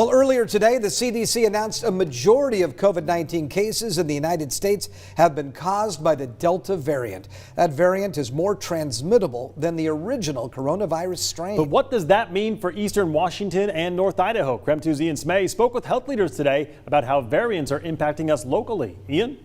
Well, earlier today, the CDC announced a majority of COVID-19 cases in the United States have been caused by the Delta variant. That variant is more transmittable than the original coronavirus strain. But what does that mean for eastern Washington and North Idaho? KREM 2's Ian Smay spoke with health leaders today about how variants are impacting us locally. Ian?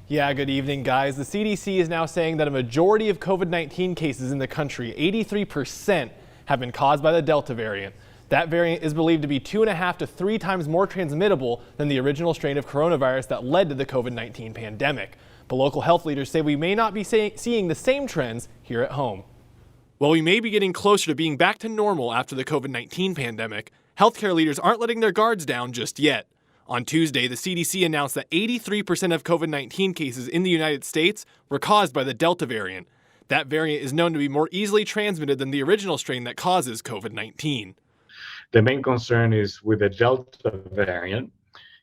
Yeah, good evening, guys. The CDC is now saying that a majority of COVID-19 cases in the country, 83%, have been caused by the Delta variant. That variant is believed to be 2.5 to 3 times more transmittable than the original strain of coronavirus that led to the COVID-19 pandemic. But local health leaders say we may not be seeing the same trends here at home. While we may be getting closer to being back to normal after the COVID-19 pandemic, healthcare leaders aren't letting their guards down just yet. On Tuesday, the CDC announced that 83% of COVID-19 cases in the United States were caused by the Delta variant. That variant is known to be more easily transmitted than the original strain that causes COVID-19. The main concern is with the Delta variant.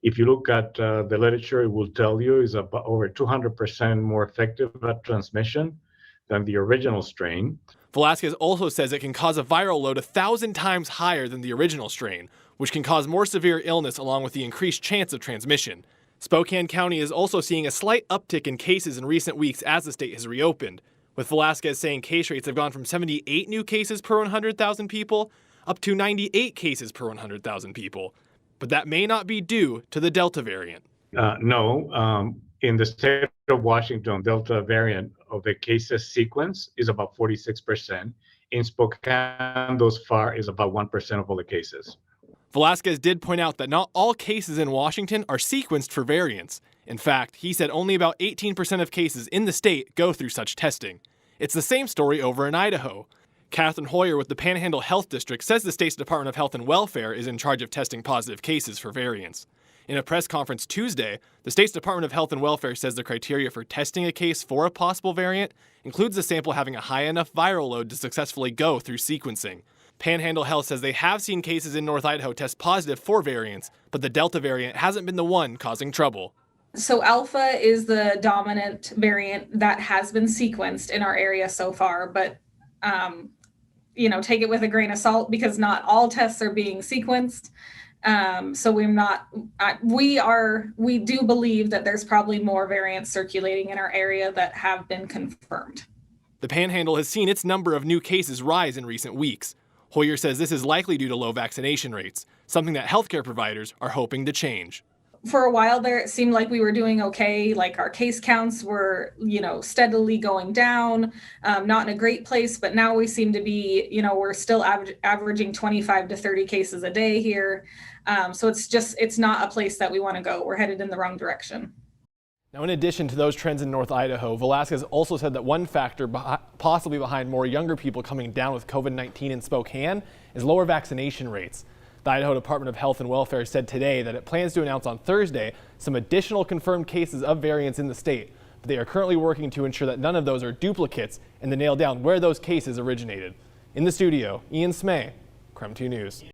If you look at the literature, it will tell you is about over 200% more effective at transmission than the original strain. Velazquez also says it can cause a viral load 1,000 times higher than the original strain, which can cause more severe illness along with the increased chance of transmission. Spokane County is also seeing a slight uptick in cases in recent weeks as the state has reopened, with Velazquez saying case rates have gone from 78 new cases per 100,000 people up to 98 cases per 100,000 people. But that may not be due to the Delta variant. No, in the state of Washington, Delta variant of the cases sequence is about 46%. In Spokane, thus far, is about 1% of all the cases. Velazquez did point out that not all cases in Washington are sequenced for variants. In fact, he said only about 18% of cases in the state go through such testing. It's the same story over in Idaho. Catherine Hoyer with the Panhandle Health District says the state's Department of Health and Welfare is in charge of testing positive cases for variants. In a press conference Tuesday, the state's Department of Health and Welfare says the criteria for testing a case for a possible variant includes the sample having a high enough viral load to successfully go through sequencing. Panhandle Health says they have seen cases in North Idaho test positive for variants, but the Delta variant hasn't been the one causing trouble. So Alpha is the dominant variant that has been sequenced in our area so far, but take it with a grain of salt because not all tests are being sequenced. So we do believe that there's probably more variants circulating in our area that have been confirmed. The Panhandle has seen its number of new cases rise in recent weeks. Hoyer says this is likely due to low vaccination rates, something that healthcare providers are hoping to change. For a while there, it seemed like we were doing okay. Like our case counts were, steadily going down, not in a great place. But now we seem to be, we're still averaging 25 to 30 cases a day here. So it's not a place that we want to go. We're headed in the wrong direction. Now, in addition to those trends in North Idaho, Velazquez also said that one factor possibly behind more younger people coming down with COVID-19 in Spokane is lower vaccination rates. The Idaho Department of Health and Welfare said today that it plans to announce on Thursday some additional confirmed cases of variants in the state, but they are currently working to ensure that none of those are duplicates and to nail down where those cases originated. In the studio, Ian Smay, KREM 2 News.